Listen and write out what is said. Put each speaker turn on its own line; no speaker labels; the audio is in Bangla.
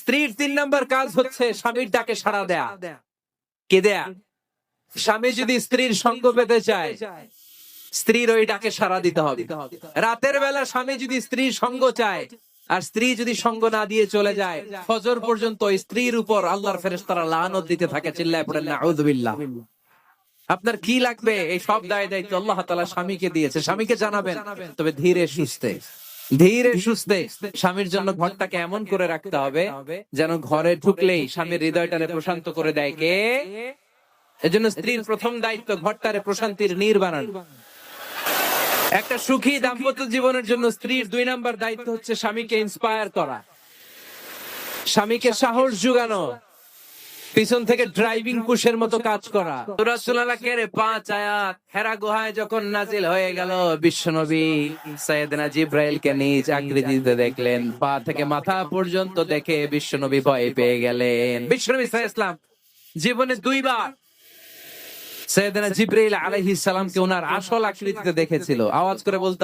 স্ত্রীর 3 নম্বর কাজ হচ্ছে স্বামীর ডাকে সাড়া দেয়া। কে দেয়া? স্বামী যদি স্ত্রীর সঙ্গ পেতে চায়, স্ত্রীর ওই ডাকে সাড়া দিতে হবে। রাতের বেলা স্বামী যদি স্ত্রীর সঙ্গ চায়, আর স্ত্রী যদি সঙ্গ না দিয়ে চলে যায়, ফজর পর্যন্ত স্ত্রীর উপর আল্লাহর ফেরেশতারা লানত দিতে থাকে। চিল্লায় পড়েন নাউযুবিল্লাহ। আপনার কি লাগবে? এই সব দায়িত্ব আল্লাহ তাআলা স্বামীকে দিয়েছে। স্বামীকে জানাবেন, তবে ধীরে সুস্থে স্বামীর জন্য ঘরটাকে এমন করে রাখতে হবে যেন ঘরে ঢুকলেই স্বামীর হৃদয়টারে প্রশান্ত করে দেয় কে? এজন্য স্ত্রীর প্রথম দায়িত্ব ঘরটারে প্রশান্তির নীড় বানানো। একটা সুখী দাম্পত্য জীবনের জন্য স্ত্রীর 2 নম্বর দায়িত্ব হচ্ছে স্বামীকে ইন্সপায়ার করা, স্বামীকে সাহস জোগানো, পিছন থেকে ড্রাইভিং পুশের মতো কাজ করা। সূরা সুলালাকের 5 আয়াত হেরা গুহায় যখন নাজিল হয়ে গেল, বিশ্বনবী সাইয়েদনা জিবরাইলকে নিজ আকৃতিতে দেখলেন, পা থেকে মাথা পর্যন্ত দেখে বিশ্বনবী ভয় পেয়ে গেলেন। বিশ্বনবী সাল্লাল্লাহু আলাইহি ওয়াসাল্লাম জীবনে 2 বার সাইয়েদনা জিবরাইল আলাইহিস সালামকে ওনার আসল আকৃতিতে দেখেছিল। আওয়াজ করে বলতে